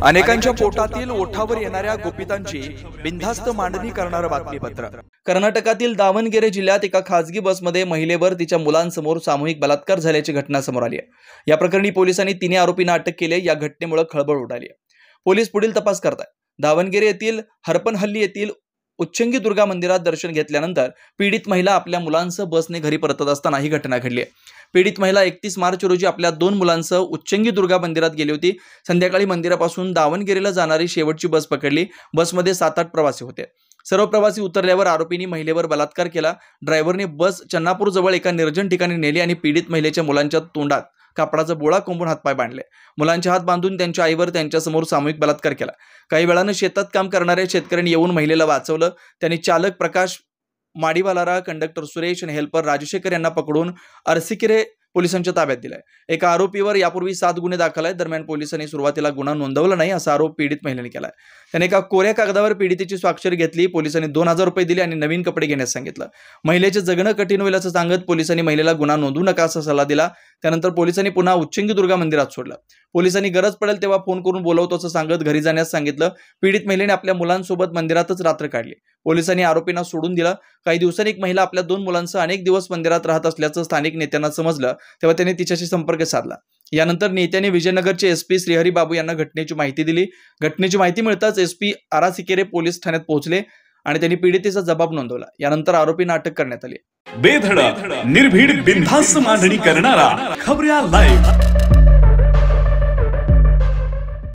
अनेकांच्या पोटातील ओठावर येणाऱ्या गुपितांची बिनधास्त मांडणी करणारं बातमीपत्र। कर्नाटकातील दावणगेरे जिल्ह्यात एका खासगी बसमध्ये महिलेवर तिच्या मुलांसमोर सामूहिक बलात्कार झाल्याची घटना समोर आली आहे। या प्रकरणी पोलिसांनी 3 आरोपींना अटक केली आहे। या घटनेमुळे खळबळ उडाली आहे। पोलीस पुढील तपास करत आहेत। दावणगेरे येथील हरपनहल्ली येथील उच्चंगी दुर्गा मंदिरात दर्शन घेतल्यानंतर पीडित महिला आपल्या मुलांसह बसने घरी परतत असताना ही घटना घडली आहे। पीडित महिला 31 मार्च रोजी आपल्या 2 मुलांसह उच्चंगी दुर्गा मंदिरात गेली होती। संध्याकाळी मंदिरापासून दावणगेरेला जाणारी शेवटची बस पकडली। बसमध्ये 7-8 प्रवासी होते। सर्व प्रवासी उतरल्यावर आरोपींनी महिलेवर बलात्कार केला। ड्रायव्हरने बस चन्नापूर जवळ एका निर्जन ठिकाणी नेली आणि पीडित महिलेच्या मुलांच्या तोंडात कापडाचा बोळा कोंबून हातपाय बांधले। मुलांचे हात बांधून त्यांच्या आईवर त्यांच्यासमोर सामूहिक बलात्कार केला। काही वेळाने शेतात काम करणाऱ्या शेतकऱ्यांनी येऊन महिलेला वाचवलं। त्यांनी चालक प्रकाश माडीवालारा, कंडक्टर सुरेश आणि हेल्पर राजशेखर यांना पकडून अरसिकेरे पोलिसांच्या ताब्यात दिलाय। एका आरोपीवर यापूर्वी 7 गुन्हे दाखल आहेत। दरम्यान पोलिसांनी सुरुवातीला गुन्हा नोंदवला नाही असा आरोप पीडित महिलेने केलाय। त्याने एका कोऱ्या कागदावर पीडितेची स्वाक्षरी घेतली। पोलिसांनी 2000 रुपये दिले आणि नवीन कपडे घेण्यास सांगितलं। महिलेचे जगणं कठीण होईल असं सांगत पोलिसांनी महिलेला गुन्हा नोंदवू नका असा सल्ला दिला। त्यानंतर पोलिसांनी पुन्हा उच्चंगी दुर्गा मंदिरात सोडलं। पोलिसांनी गरज पडेल तेव्हा फोन करून बोलवतो असं सांगत घरी जाण्यास सांगितलं। पीडित महिलेने आपल्या मुलांसोबत मंदिरातच रात्र काढली। पोलिसांनी आरोपींना सोडून दिलं। काही दिवसांनी एक महिला आपल्या 2 मुलांसह अनेक दिवस मंदिरात राहत असल्याचं स्थानिक नेत्यांना समजलं, तेव्हा त्यांनी तिच्याशी संपर्क साधला। यानंतर नेत्याने विजयनगरचे एसपी श्रीहरी बाबू यांना घटनेची माहिती दिली। घटनेची माहिती मिळताच एसपी अरसिकेरे पोलीस ठाण्यात पोहोचले आणि त्यांनी पीडितेचा जबाब नोंदवला। यानंतर आरोपींना अटक करण्यात आली। बेधडक निर्भीड बिनधास्त मांडणी करणारा खबऱ्या लाईव्ह।